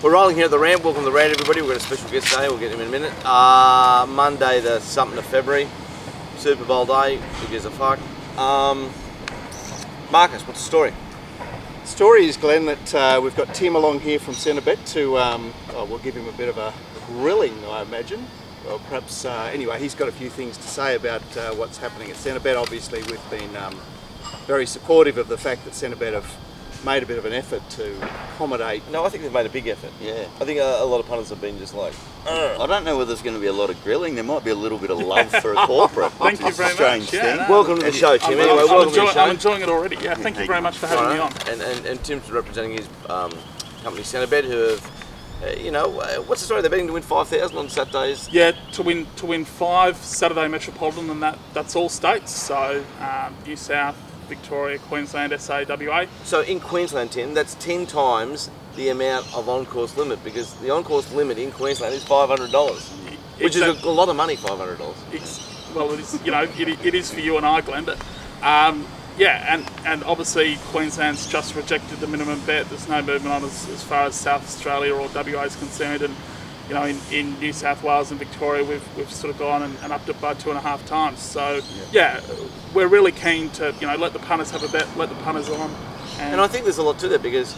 We're rolling here at the RANT. Welcome to the RANT, everybody. We've got a special guest today. We'll get him in a minute. Monday, the something of February, Super Bowl day. Who gives a fuck? Marcus, what's the story? Story is, Glenn, that we've got Tim along here from CentreBet to, we'll give him a bit of a grilling, I imagine. Or perhaps, anyway, he's got a few things to say about what's happening at CentreBet. Obviously, we've been very supportive of the fact that CentreBet have made a bit of an effort to accommodate. No, I think they've made a big effort. Yeah. I think a lot of punters have been just like, I don't know whether there's going to be a lot of grilling. There might be a little bit of love for a corporate. Thank you very strange much. thing. Yeah, welcome to the show, Tim. Anyway, welcome to the show. I'm enjoying it already. Yeah, thank you very much for having me on. And Tim's representing his company CentreBet, who have, what's the story? They're betting to win 5,000 on Saturdays. Yeah, to win 5 Saturday Metropolitan, and that's all states. So New South, Victoria, Queensland, SA, WA. So in Queensland, Tim, that's 10 times the amount of on-course limit, because the on-course limit in Queensland is $500, which is a lot of money. $500. Well, it is. It is for you and I, Glenn. But and obviously Queensland's just rejected the minimum bet. There's no movement on as far as South Australia or WA is concerned, and in New South Wales and Victoria, we've sort of gone and upped it by 2.5 times. So we're really keen to let the punters have a bet, let the punters on. And I think there's a lot to that, because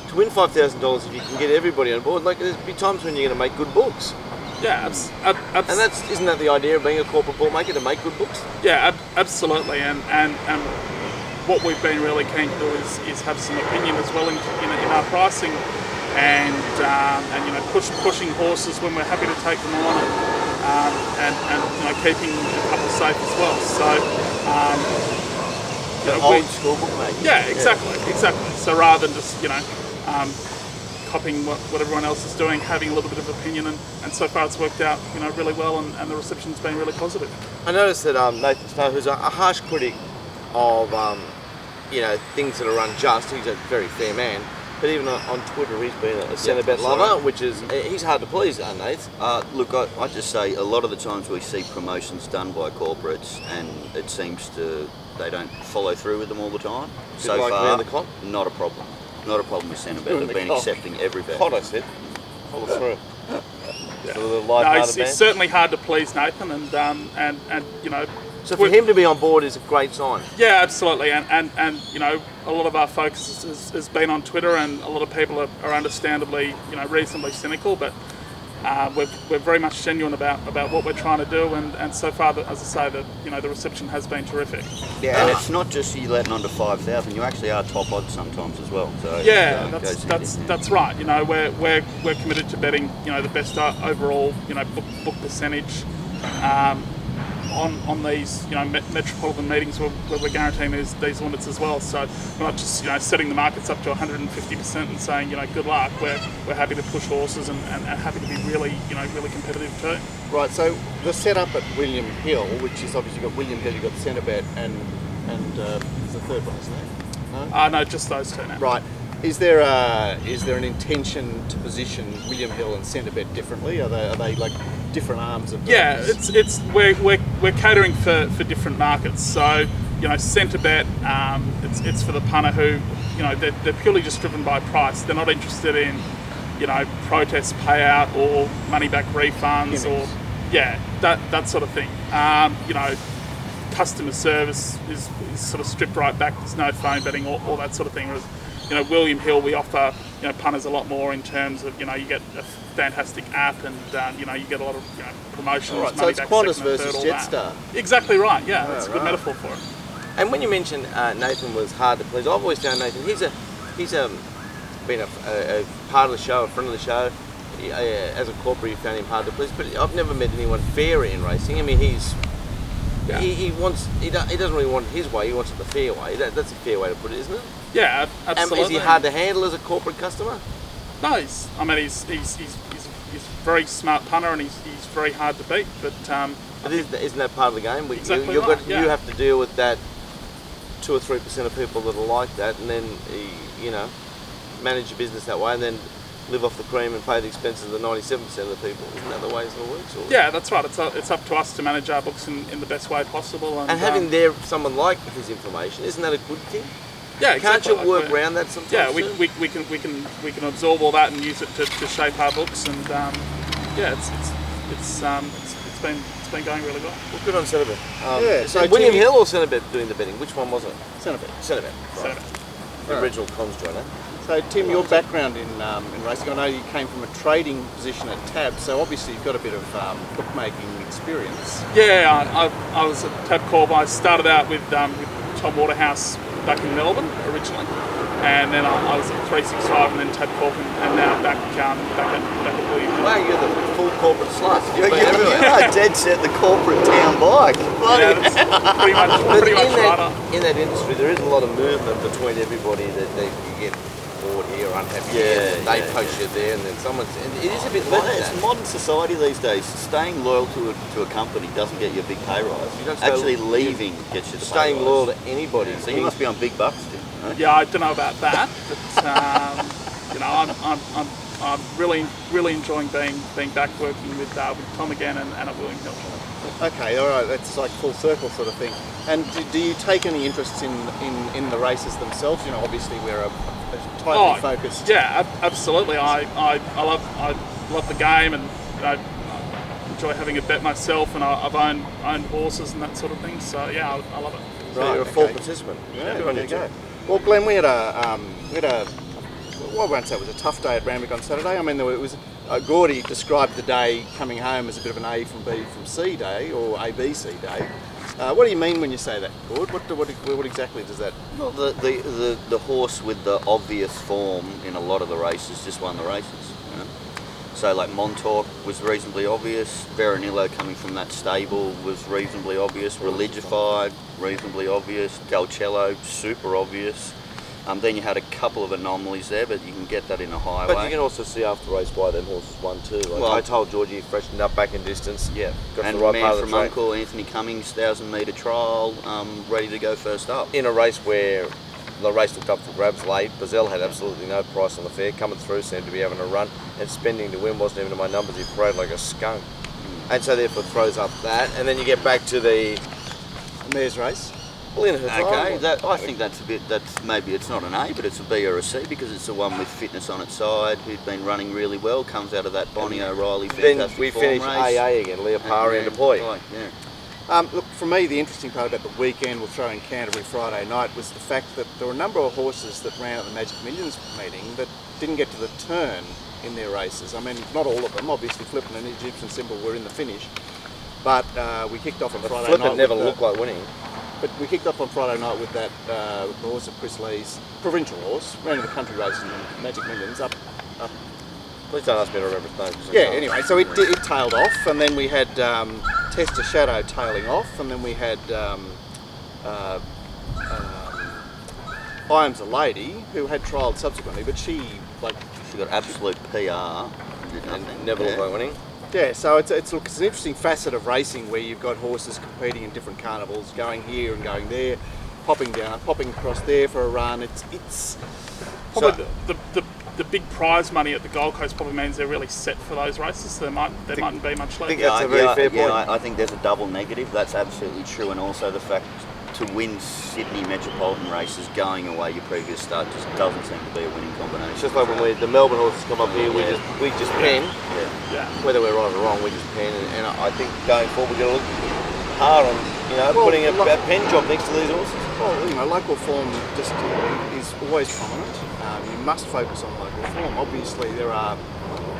to win $5,000, if you can get everybody on board, like there's be times when you're going to make good books. Yeah, and isn't that the idea of being a corporate bookmaker, to make good books? Yeah, absolutely. And what we've been really keen to do is have some opinion as well in our pricing. And pushing horses when we're happy to take them on, and keeping a couple safe as well. So old school bookmaking. Yeah, exactly. So rather than just copying what everyone else is doing, having a little bit of opinion, and so far it's worked out really well, and the reception's been really positive. I noticed that Nathan Snow, who's a harsh critic of things that are unjust, he's a very fair man. But even on Twitter, he's been a CentreBet lover, which is, he's hard to please, Nate. Look, I just say a lot of the times we see promotions done by corporates, and it seems they don't follow through with them all the time. So like far, the clock? Not a problem. Not a problem with CentreBet. They've been accepting every bet. Hot, I said. Follow through. It's certainly hard to please Nathan, and So for him to be on board is a great sign. Yeah, absolutely, and a lot of our focus has been on Twitter, and a lot of people are understandably reasonably cynical, but we're very much genuine about what we're trying to do, and so far, as I say, the reception has been terrific. Yeah, and it's not just you letting on to 5,000. You actually are top odds sometimes as well. So that's right. We're committed to betting the best overall book percentage. On these metropolitan meetings where we're guaranteeing these limits as well. So we're not just setting the markets up to 150% and saying good luck. We're happy to push horses and happy to be really really competitive too. Right. So the setup at William Hill, which is obviously you've got William Hill, you've got CentreBet, and there's the third one, isn't there? No, just those two now. Right. Is there an intention to position William Hill and CentreBet differently? Are they like different arms of? Yeah, we're catering for different markets. So CentreBet, it's for the punter who they're purely just driven by price. They're not interested in protest payout or money back refunds or that sort of thing. Customer service is sort of stripped right back. There's no phone betting or all that sort of thing. Whereas, William Hill, we offer punters a lot more in terms of you get a fantastic app, and you get a lot of promotions. Right, so it's Qantas versus Jetstar. Exactly right. Yeah, that's a good metaphor for it. And when you mentioned Nathan was hard to please, I've always found Nathan. He's been a part of the show, a friend of the show. As a corporate, you found him hard to please, but I've never met anyone fair in racing. I mean, he doesn't really want it his way. He wants it the fair way. That's a fair way to put it, isn't it? Yeah, absolutely. Is he hard to handle as a corporate customer? No, he's a very smart punter, and he's very hard to beat. But isn't that part of the game? Exactly You right. You have to deal with that 2 or 3% of people that are like that, and then manage your business that way, and then live off the cream and pay the expenses of the 97% of the people. Isn't that the way it all works? Or? Yeah, that's right. It's up to us to manage our books in the best way possible. And having someone like his information, isn't that a good thing? Yeah, exactly. Can't you work around that sometimes? Yeah, too? we can absorb all that and use it to shape our books, and yeah, it's been going really well. Well, good on Centerbet. Yeah, so William Tim- Hill or Centerbet doing the betting? Which one was it? Centerbet. Centerbet. Right. So, The original comms joiner. So Tim, your background in racing, I know you came from a trading position at Tab, so obviously you've got a bit of bookmaking experience. yeah, I was at Tabcorp. I started out with Tom Waterhouse back in Melbourne originally, and then I was at 365 and then Tabcorp, and now back at William. Wow, you're the full corporate slut. You've You been everywhere. are dead set the corporate town bike. Yeah, that's pretty much right. In that industry, there is a lot of movement between everybody that they get bored here, unhappy here, and they poach you there, and then and it is a bit like It's that. modern society these days. Staying loyal to a company doesn't get you a big pay rise. You don't stay- Actually, leaving gets you the pay Staying rise. loyal to anybody. So you must be on big bucks, Tim. No? Yeah, I don't know about that, but you know, I'm really enjoying being back working with Tom again and at William Hill. Okay, all right, that's like full circle sort of thing. And do you take any interest in the races themselves? You know, obviously we're a tightly focused. Yeah, absolutely. I love the game, and you know, I enjoy having a bet myself, and I've owned horses and that sort of thing. So yeah, I love it. So you're a full okay. participant. Yeah, Good on there you, you go. Tim. Well, Glenn, we had a well, I won't say it was a tough day at Randwick on Saturday. I mean, it was. Gordy described the day coming home as a bit of an A from B from C day, or ABC day. What do you mean when you say that, Gord? What exactly does that? Well, the horse with the obvious form in a lot of the races just won the races. You know? So like Montauk was reasonably obvious. Veronillo coming from that stable was reasonably obvious. Religified, reasonably obvious. Galcello, super obvious. Then you had a couple of anomalies there, but you can get that in a highway. But you can also see after the race why them horses won too. Like Well- I told Georgie he freshened up back in distance. Yeah, Got to and the right Man part of from the track. Uncle, Anthony Cummings, 1,000-metre trial, ready to go first up. In a race where the race looked up for grabs late, Bazell had absolutely no price on the fare. Coming through seemed to be having a run, and spending to win wasn't even in my numbers. He paraded like a skunk, and so therefore throws up that. And then you get back to the Mares race. Okay, I think that's a bit. That's maybe it's not an A, but it's a B or a C because it's the one with fitness on its side, who'd been running really well, comes out of that Bonnie O'Reilly Then fantastic we form finish race. AA again, Leopari and DePoy. Right, yeah. Look, for me, the interesting part about the weekend, we'll throw in Canterbury Friday night, was the fact that there were a number of horses that ran at the Magic Millions meeting that didn't get to the turn in their races. I mean, not all of them. Obviously, Flippin and Egyptian Symbol were in the finish, but we kicked off on Friday night. Flippin never with looked like winning. But we kicked off on Friday night with that the horse of Chris Lee's provincial horse, ran in the country race in the Magic Millions up. Please don't ask me to remember his name. 'cause I Yeah, can't. anyway, so it tailed off, and then we had Tester Shadow tailing off, and then we had Iam's a Lady, who had trialled subsequently, but she She got absolute PR. Did And nothing. never looked Yeah. like winning. yeah. So it's an interesting facet of racing where you've got horses competing in different carnivals, going here and going there, popping down, popping across there for a run. It's Probably the big prize money at the Gold Coast probably means they're really set for those races. So there mightn't be much left. think that's a very fair point. I think there's a double negative. That's absolutely true, and also the fact to win Sydney Metropolitan races going away your previous start just doesn't seem to be a winning combination. It's just like when the Melbourne horses come up here, we just pen. Yeah. Whether we're right or wrong, we just pen. And I think going forward, we're going to look hard on putting a pen job next to these horses. well, local form just is always prominent. You must focus on local form. Obviously, there are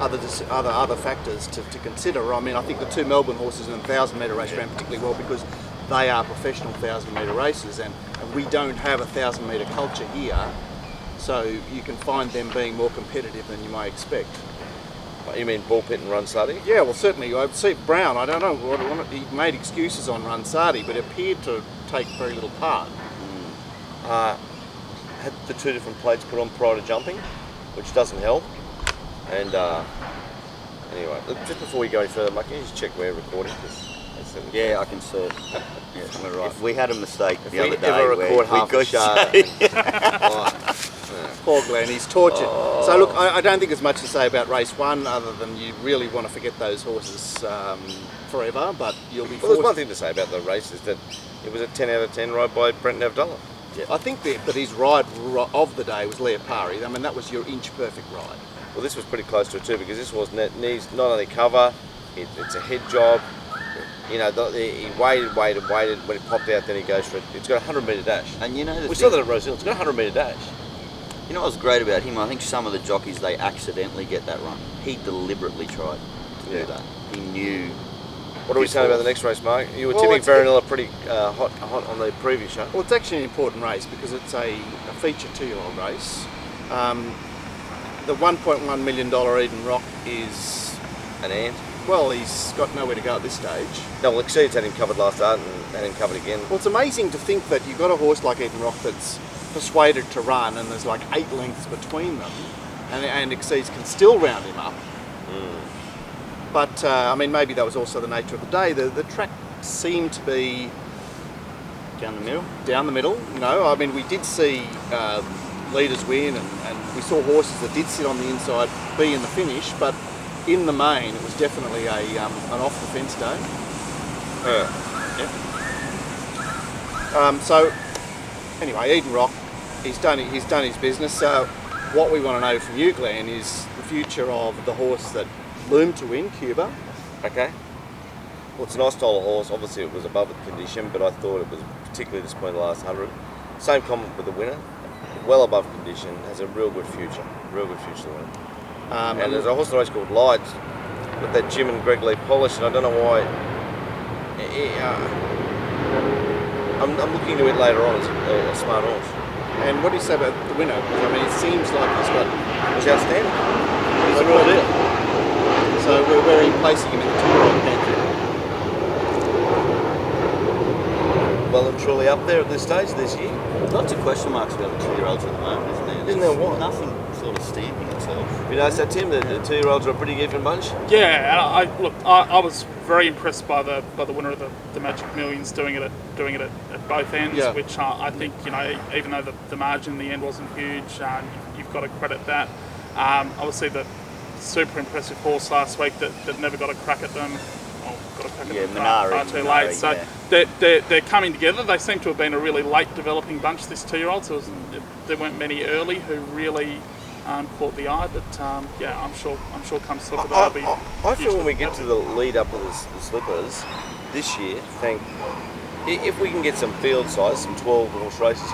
other factors to consider. I mean, I think the two Melbourne horses in the 1,000-metre race ran particularly well because they are professional 1,000-metre races, and we don't have a 1,000-metre culture here, so you can find them being more competitive than you may expect. You mean Bullpit and Runsati? Yeah, well, certainly. I see Brown. I don't know he made excuses on Runsati, but appeared to take very little part. Had the two different plates put on prior to jumping, which doesn't help. And anyway, look, just before we go any further, Mike, can you just check we're recording? Yeah, I can see it. Yeah, we're right. We had a mistake the we other day ever where record we half a could show. say, Poor Glenn, he's tortured. So look, I don't think there's much to say about race one, other than you really want to forget those horses forever, but you'll be Well, there's one forced. thing to say about the race is that it was a 10 out of 10 ride by Brent Navdullah. Yeah. I think that his ride of the day was Leopari. I mean, that was your inch perfect ride. Well, this was pretty close to it too, because this was needs not only cover, it's a head job. You know, he waited. When it popped out, then he goes for it. It's got a 100-metre dash. And you know, we saw that at Rose Hill. It's got a 100-metre dash. You know what's great about him? I think some of the jockeys, they accidentally get that run. He deliberately tried to do that. He knew. What are we saying about the next race, Mark? You were tipping Veronella pretty hot on the previous show. Well, it's actually an important race because it's a feature 2-year-old race. The $1.1 million Eden Rock is An ant. Well, he's got nowhere to go at this stage. No, well, Exceeds had him covered last start and had him covered again. Well, it's amazing to think that you've got a horse like Eden Rock that's persuaded to run and there's like 8 lengths between them and Exceeds can still round him up. But, I mean, maybe that was also the nature of the day. The track seemed to be... Down the middle? Down the middle, you know. I mean, we did see leaders win and we saw horses that did sit on the inside be in the finish, but in the main, it was definitely an off-the-fence day. So, anyway, Eden Rock, he's done his business. What we want to know from you, Glenn, is the future of the horse that loomed to win, Cuba. Okay. Well, it's a nice style of horse. Obviously, it was above the condition, but I thought it was particularly disappointing the last 100. Same comment with the winner. Well above condition, has a real good future. Real good future to win. And there's a horse in the race called Lights with that Jim and Greg Lee polish, and I don't know why. I'm looking into it later on. It's a smart horse. And what do you say about the winner? I mean, it seems like He's outstanding. He's a real deal. So we're placing him in the 2-year-old pantry. Well and truly up there at this stage this year. Lots of question marks about the 2-year-olds at the moment, isn't there? Isn't there what? Nothing sort of stamping itself. You know, so Tim, the 2-year-olds are a pretty even bunch. Yeah, and I was very impressed by the winner of the Magic Millions doing it at both ends, which I think, you know, even though the margin in the end wasn't huge, you've got to credit that. Obviously, the super impressive horse last week that never got a crack at them. Got a crack at them far too late. So they're coming together. They seem to have been a really late developing bunch, this 2-year-old. So there weren't many early who really caught the eye. But I'm sure come Slipper they'll be. I feel when we get to the lead up of the Slippers this year, if we can get some field size, some 12 horse races,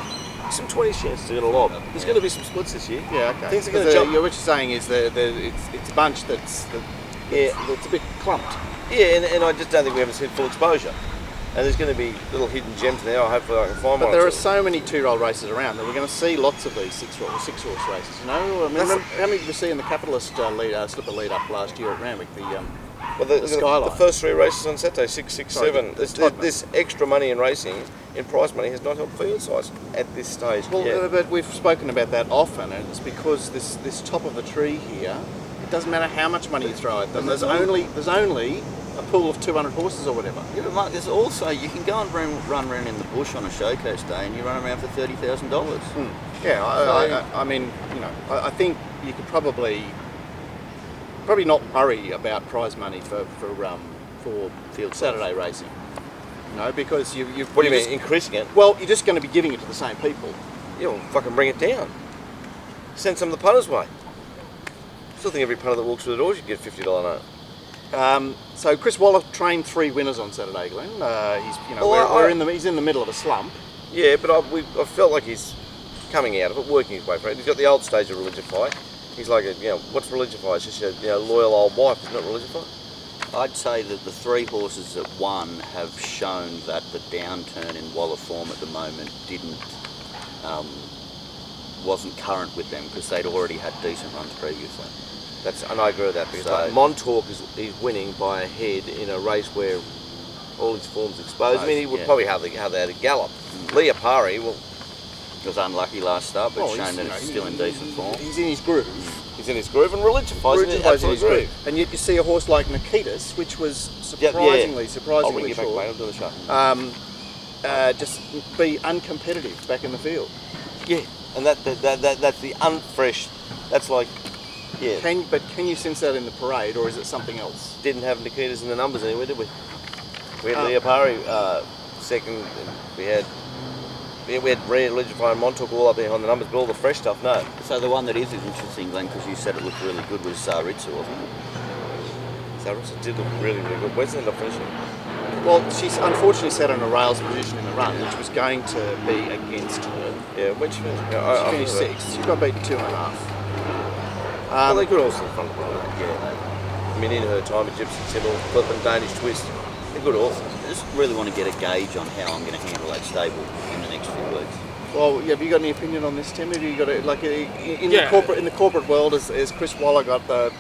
some 20 chances to get a lob. There's going to be some splits this year. Yeah, okay. Things are going to jump. What you're saying is it's a bunch that's a bit clumped. Yeah, and I just don't think we haven't seen full exposure. And there's going to be little hidden gems there. Hopefully I can find one. But there are so many 2-year-old races around that we're going to see lots of these 6-horse races. You know, I mean, how many did we see in the Capitalist Slipper lead up last year at Randwick? The Skyline. The first 3 races on Saturday, 6, 6, 7. This extra money in racing, in prize money, has not helped field size at this stage. Well, but we've spoken about that often, and it's because this top of the tree here. It doesn't matter how much money you throw at them. There's only a pool of 200 horses or whatever. Yeah, but Mark, there's also, you can go and run around in the bush on a showcase day and you run around for $30,000. Yeah, I mean, you know, I think you could probably not worry about prize money for field Saturday racing. You know, because you. What do you mean, increasing it? Well, you're just going to be giving it to the same people. Yeah, well, fucking bring it down. Send some of the punters' way. I still think every punter that walks through the door should get $50 note. So Chris Waller trained 3 winners on Saturday, Glenn. He's in the middle of a slump. Yeah, but I felt like he's coming out of it, working his way through it. He's got the old stage of Religify. He's like, what's Religify? It's just a loyal old wife, isn't it, Religify? I'd say that the 3 horses that won have shown that the downturn in Waller form at the moment wasn't current with them because they'd already had decent runs previously. And I agree with that because Montauk is winning by a head in a race where all his form's exposed. I mean, he would probably hardly had a gallop. Leopari, was unlucky last start, but shown that he's still in decent form. He's in his groove. He's in his groove, and Religify's in his groove. And yet you see a horse like Nikitas, which was surprisingly I'll ring you back, short. mate. I'm doing the show. Just be uncompetitive back in the field. Yeah, and that's the unfresh. That's like. Yeah. Can you sense that in the parade, or is it something else? Didn't have Nikitas in the numbers anywhere, did we? We had Leopari second. We had we had Legify and Montauk all up there on the numbers, but all the fresh stuff, no. So the one that is interesting, Glenn, because you said it looked really good, was Ritsu, wasn't it? So it did look really, really good. Where's the end up finishing? Well, she's unfortunately sat on a rails position in the run, which was going to be against her. Yeah, which She finished sixth. She got beaten 2.5. Well, they could also in front of her. Yeah. I mean, in her time, Egyptian Sybil, Flip and Danish Twist. They're good horses. I just really want to get a gauge on how I'm going to handle that stable in the next few weeks. Well, have you got any opinion on this, Tim? Have you got it like in Yeah. the corporate world? Has Chris Waller got the?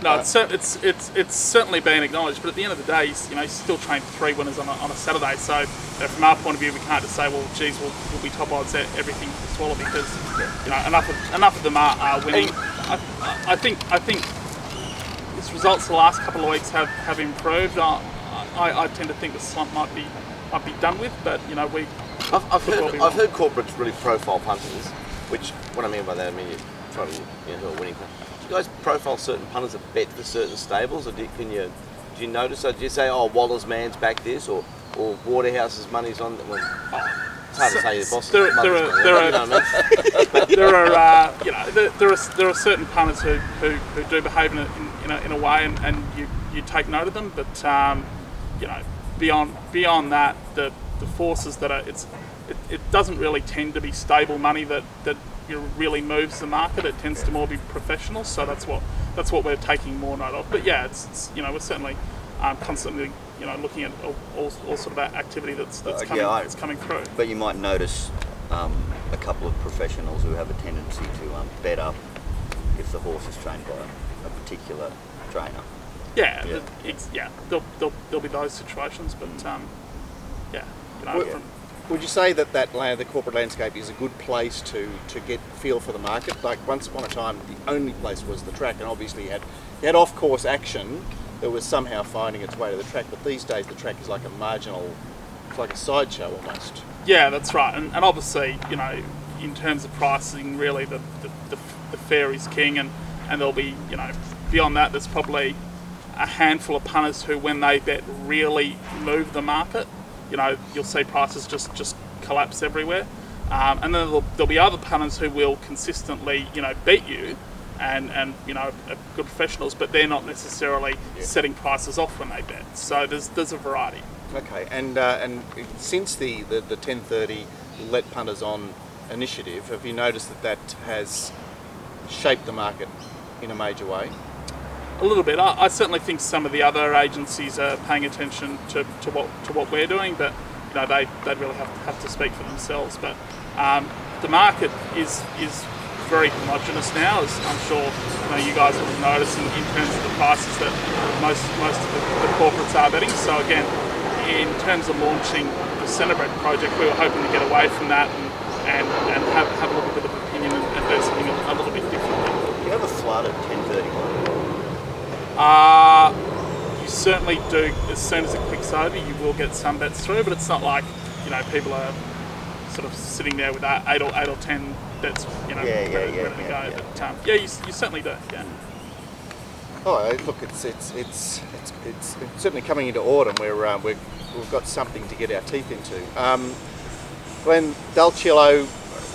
No, it's certainly been acknowledged, but at the end of the day, he's still trained 3 winners on a Saturday. So from our point of view, we can't just say, well, geez, we'll be top odds at everything to swallow because enough of them are winning. I think his results the last couple of weeks have improved. I tend to think the slump might be done with, but I've heard corporates really profile punters, which what I mean by that, I mean you try to who are winning. Do you guys profile certain punters that bet for certain stables, or do you notice? So do you say, oh, Waller's man's back this, or Waterhouse's money's on? Well, it's hard to say your boss. There are certain punters who do behave in a way, and you take note of them, but beyond that, the forces that are it doesn't really tend to be stable money that really moves the market. It tends to more be professional, so that's what we're taking more note of. But yeah, it's we're certainly constantly looking at all sort of activity that's coming through. But you might notice a couple of professionals who have a tendency to bet up if the horse is trained by a particular trainer. There'll be those situations, but Would you say that the corporate landscape is a good place to get feel for the market? Like once upon a time, the only place was the track, and obviously you had off-course action that was somehow finding its way to the track. But these days, the track is like it's like a sideshow almost. Yeah, that's right, and obviously, in terms of pricing, really the fair is king, and there'll be, beyond that, there's probably a handful of punters who, when they bet, really move the market. You'll see prices just collapse everywhere, and then there'll be other punters who will consistently, beat you, and are good professionals, but they're not necessarily setting prices off when they bet. So there's a variety. Okay, and since the 10:30 Let Punters On initiative, have you noticed that has shaped the market in a major way? A little bit. I certainly think some of the other agencies are paying attention to what we're doing, but they'd really have to speak for themselves. But the market is very homogenous now, as I'm sure you guys will have noticed in terms of the prices that most of the corporates are betting. So again, in terms of launching the Centerbet project, we were hoping to get away from that and have a little bit of opinion and do something a little bit differently. Do you have a flood at 10:31? You certainly do. As soon as it clicks over, you will get some bets through, but it's not like people are sort of sitting there with 8 or 10 bets, ready to go. But you certainly do. Yeah. Oh, look, it's certainly coming into autumn where we've got something to get our teeth into. Glenn Dalciello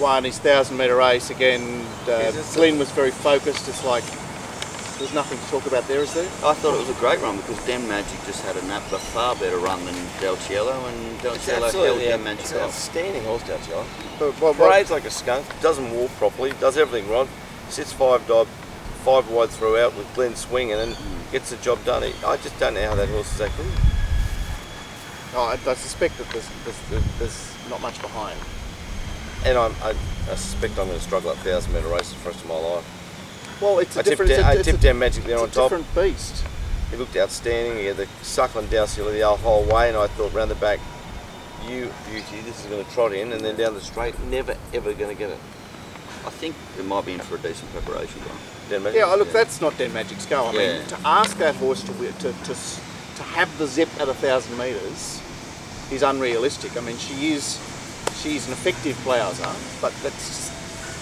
won his 1,000-metre race again. Glenn was very focused. It's like there's nothing to talk about there, is there? I thought it was a great run because Dan Magic just had a far better run than Dalciello, and Dalciello held Dan Magic It's off. an outstanding horse, Dalciello. Parades like a skunk, doesn't walk properly, does everything wrong, sits 5 wide throughout with Glenn swinging and gets the job done. I just don't know how that horse is that good. Oh, I suspect that there's not much behind. And I suspect I'm going to struggle at 1,000-metre races for the rest of my life. Well, it's a I different. tipped Dan Magic there on top. It's a different beast. He looked outstanding. He had the suckling Dalciello the whole way, and I thought round the back, you beauty, this is going to trot in, and then down the straight, never ever going to get it. I think it might be in for a decent preparation run. Dan Magic, Yeah, look, that's not Dan Magic's go. I mean, to ask that horse to have the zip at 1,000 metres is unrealistic. I mean, she's an effective plouser, but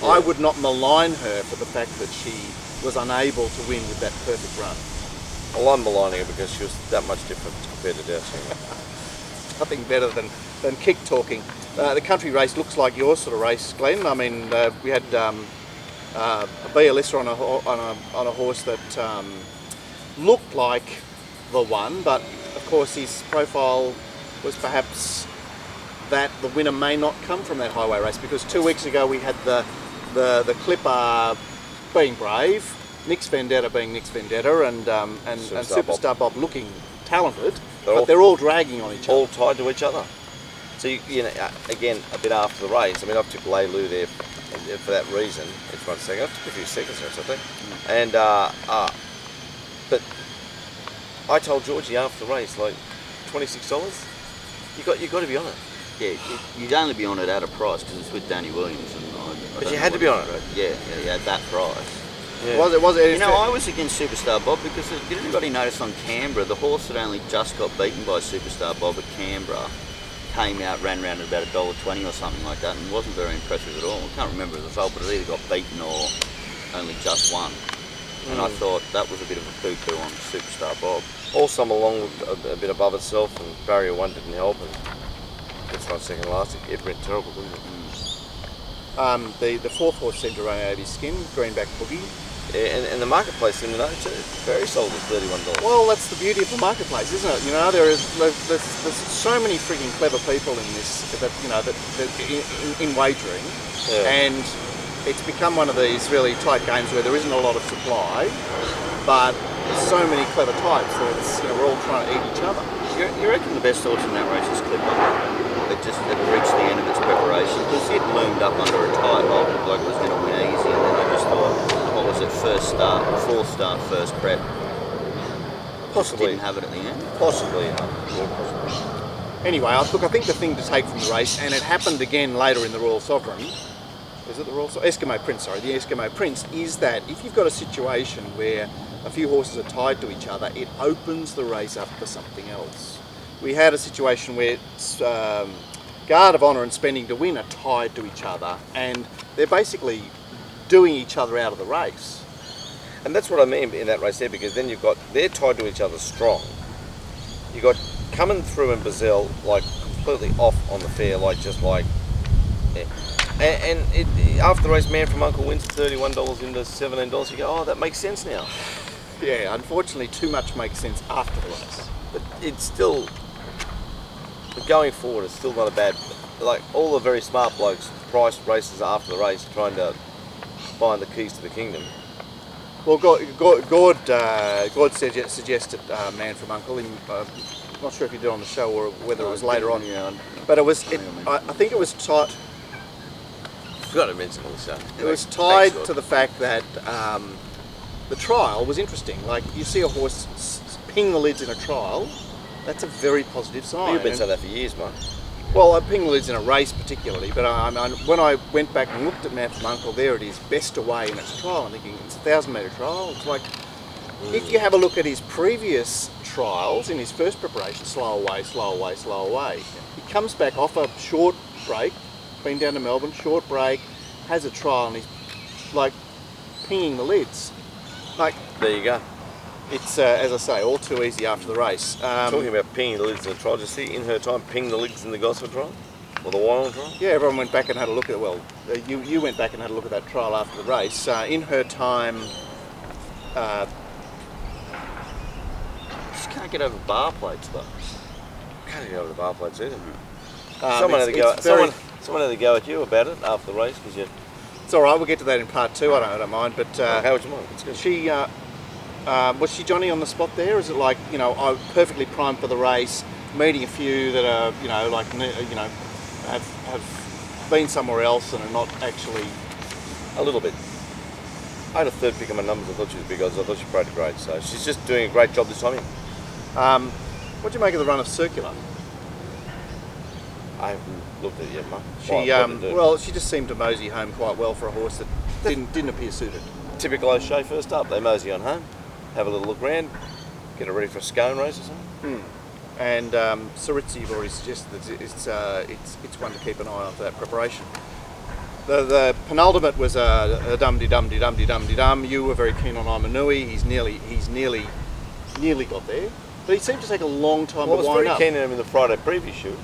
I would not malign her for the fact that she was unable to win with that perfect run. Well, I'm maligning her because she was that much different compared to Dalciello. nothing better than kick talking. The country race looks like your sort of race, Glenn. I mean, we had a BLS on a horse that looked like the one, but of course his profile was perhaps that the winner may not come from that highway race, because 2 weeks ago we had the Clipper being brave, Nix Vendetta being Nix Vendetta, and Superstar Bob looking talented, but they're all dragging on each other. All tied to each other. So, you know, again, a bit after the race, I mean, I've took Leilu there for that reason. It's 1 second. I've took a few seconds there or something. And, but I told Georgie after the race, like, $26, you got to be on it. Yeah, you'd only be on it at a price because it's with Danny Williams. But you had to be on it. Yeah, you had that price. Yeah. Was it? You know, I was against Superstar Bob because did anybody notice on Canberra, the horse that only just got beaten by Superstar Bob at Canberra came out, ran around at about $1.20 or something like that, and wasn't very impressive at all. I can't remember the result, but it either got beaten or only just won. And I thought that was a bit of a poo-poo on Superstar Bob. All summer long looked a bit above itself, and barrier 1 didn't help, and it's 1 second last. It went terrible, didn't it? The fourth horse seemed to run out of his skin, Greenback Boogie. Yeah, and the marketplace seemed to know too. Very sold at $31. Well, that's the beauty of the marketplace, isn't it? You know, there's so many freaking clever people in this that in wagering, and it's become one of these really tight games where there isn't a lot of supply, but there's so many clever types that it's, you know, we're all trying to eat each other. You reckon the best horse in that race is Clipper? It reached the end of its preparation because it loomed up under a tight hold. It looked like it was going to win easy, and then I just thought, what was it, fourth start, first prep? Possibly. Didn't have it at the end. Possibly. Possibly. Anyway, look, I think the thing to take from the race, and it happened again later in the Royal Sovereign, is it the Royal Eskimo Prince, sorry, the Eskimo Prince, is that if you've got a situation where a few horses are tied to each other, it opens the race up for something else. We had a situation where Guard of Honour and Spending to Win are tied to each other, and they're basically doing each other out of the race. And that's what I mean in that race there, because then they're tied to each other strong. You got coming through and Bazell like completely off on the fair, after the race, Man from Uncle wins $31 into $17. You go, oh, that makes sense now. Yeah, unfortunately, too much makes sense after the race. But it's still, going forward, it's still not a bad. Like all the very smart blokes price races after the race, trying to find the keys to the kingdom. Well, Gord suggested Man from Uncle. I'm not sure if you did on the show or whether it was later on. Yeah, but I think it was tied. Forgot to mention on the show. It was tied to the fact that the trial was interesting. Like, you see a horse ping the lids in a trial, that's a very positive sign. You've been saying that for years, mate. Well, I ping the lids in a race particularly, but when I went back and looked at Man from Uncle, there it is, best away in its trial. I'm thinking, it's a 1,000-metre trial. It's like, if you have a look at his previous trials, in his first preparation, slow away, slow away, slow away, he comes back off a short break, been down to Melbourne, short break, has a trial, and he's like pinging the lids. Like, there you go. It's, as I say, all too easy after the race. Talking about pinging the lids in the trial, did you see in her time ping the lids in the Gosford trial? Or the Wyong trial? Yeah, everyone went back and had a look at it. Well, you went back and had a look at that trial after the race. In her time... Just can't get over bar plates, though. Can't get over the bar plates either. someone Someone had to go at you about it after the race because you. It's all right. We'll get to that in part 2. I don't mind. But How would you mind? It's good. she was she Johnny on the spot there? Is it like, you know, I perfectly primed for the race, meeting a few that are, you know, like, you know, have been somewhere else and are not actually. A little bit. I had a third pick on my numbers. I thought she was big odds. I thought she prayed great. So she's just doing a great job this time. What do you make of the run of Circular? I haven't looked at it yet, mate. She well, she just seemed to mosey home quite well for a horse that didn't appear suited. Typical O'Shea first up. They mosey on home, have a little look round, get her ready for a scone race or something. And Saritzi, you've already suggested that it's one to keep an eye on for that preparation. The penultimate was a dum-de-dum-de-dum-de-dum-de-dum. You were very keen on Imanui. He's nearly got there. But he seemed to take a long time Well, I to was wind very up. keen on him in the Friday preview shoot.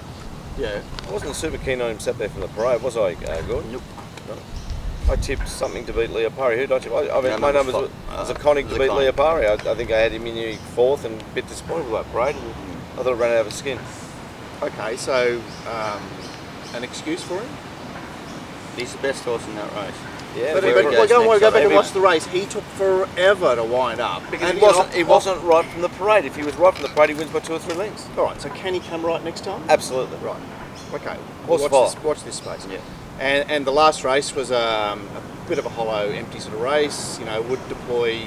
Yeah. I wasn't super keen on him sat there from the parade, was I, Gordon? Nope. No. I tipped something to beat Leopari. Who did I tip? I mean, No, my number numbers five. was Iconic to beat Iconic. Leopari. I think I had him in fourth and a bit disappointed with that parade. And I thought it ran out of his skin. Okay, so an excuse for him? He's the best horse in that race. Yeah, But, where he goes go next, back and every- watch the race. He took forever to wind up. because And, he wasn't right from the parade. If he was right from the parade, he wins by 2 or 3 lengths. All right, so can he come right next time? Absolutely. Right. Okay. Horse Watch this space. Yeah. And the last race was a bit of a hollow, empty sort of race. You know, would deploy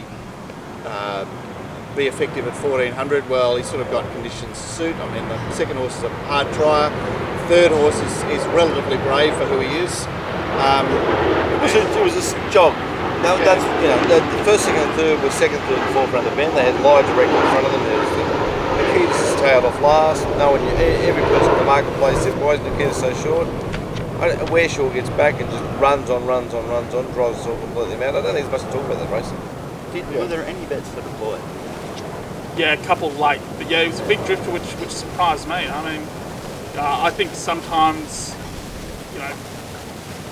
be effective at 1400? Well, he's sort of got conditions to suit. I mean, the second horse is a hard trier. The third horse is relatively brave for who he is. It was a jog. Now, Yeah. that's, you know, the first, second, and third were second, third, and fourth around the bend. They had lie direct in front of them. There was the Nikitas is tailed off last. No one, every person in the marketplace said, "Why is Nikitas so short?" Wearshaw gets back and just runs on, drives us all completely mad. I don't think there's much to talk about that race. Were there any bets for the boy? Yeah, a couple late, but yeah, he was a big drifter, which surprised me. I mean, I think sometimes, you know,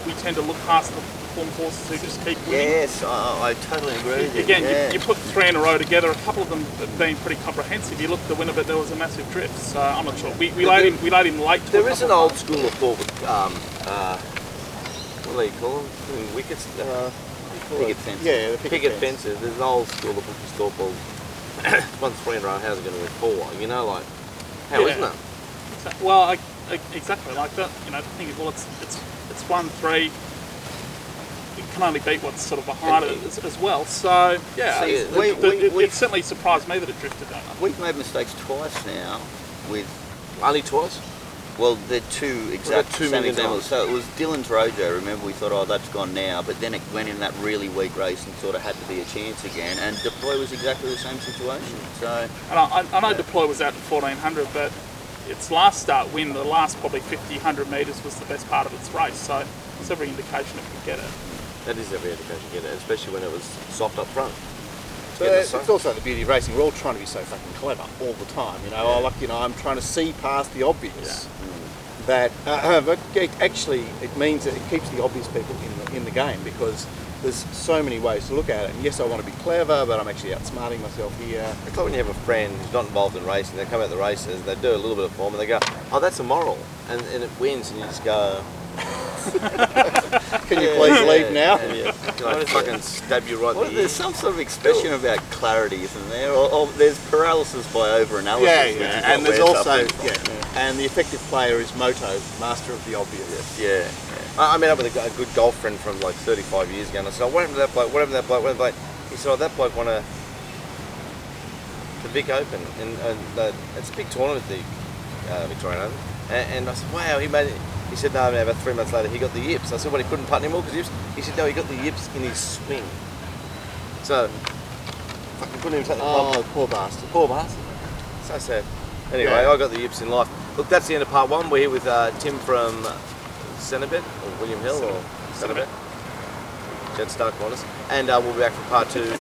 we tend to look past the form horses who just keep winning. Yes, I totally agree with you. Again, yeah. you put 3 in a row together. A couple of them have been pretty comprehensive. You look at the winner, but there was a massive drift. So I'm not sure. We laid him late. To There a is an couple old of school of thought with, what do you call them? Wickets? Picket fence. Yeah, the Picket fences. There's an old school of thought called, once 3 in a row, how's it going to win 4? You know, like, how Yeah. isn't it? Well, exactly like that. You know, the thing is, well, it's 1-3. You can only beat what's sort of behind it as well. So yeah, See, it certainly surprised me that it drifted down. We've made mistakes twice now with, Only twice? well, they're two exact $2 same million? examples. So it was Dylan's Rojo, remember, we thought, oh, that's gone now, but then it went in that really weak race and sort of had to be a chance again, and Deploy was exactly the same situation. So, And I know Deploy was out at 1400, but its last start win, the last probably 50, 100 metres was the best part of its race. So it's every indication it could get it. That is every indication you get it, especially when it was soft up front. So Yeah, it's also the beauty of racing. We're all trying to be so fucking clever all the time. You know, I'm trying to see past the obvious. That but actually it means that it keeps the obvious people in the game, because there's so many ways to look at it. And yes, I want to be clever, but I'm actually outsmarting myself here. It's like when you have a friend who's not involved in racing, they come out the races, they do a little bit of form, and they go, "Oh, that's immoral," and it wins, and you just go, Can you please leave now? Can I fucking stab you right in the ear? there's some sort of expression about clarity, isn't there? Or there's paralysis by over-analysis. Yeah, which is yeah. what And there's we're also suffering. and the effective player is Moto, master of the obvious. Yeah. I met up with a good golf friend from like 35 years ago, and I said, "Oh, what happened to that bloke? What happened to that bloke? What happened to that bloke?" He said, "Oh, that bloke won the Vic Open, and it's a big tournament, the Victorian Open." And I said, "Wow, he made it." He said, "No, about 3 months later, he got the yips." I said, "Well, he couldn't putt anymore because yips." He said, "No, he got the yips in his swing." So, fucking couldn't even take the club. Oh, poor bastard. Poor bastard. So sad. Anyway, Yeah. I got the yips in life. Look, that's the end of part 1. We're here with Tim from Centerbet, or William Hill, or Centerbet. Jet Stark Corners. And we'll be back for part 2.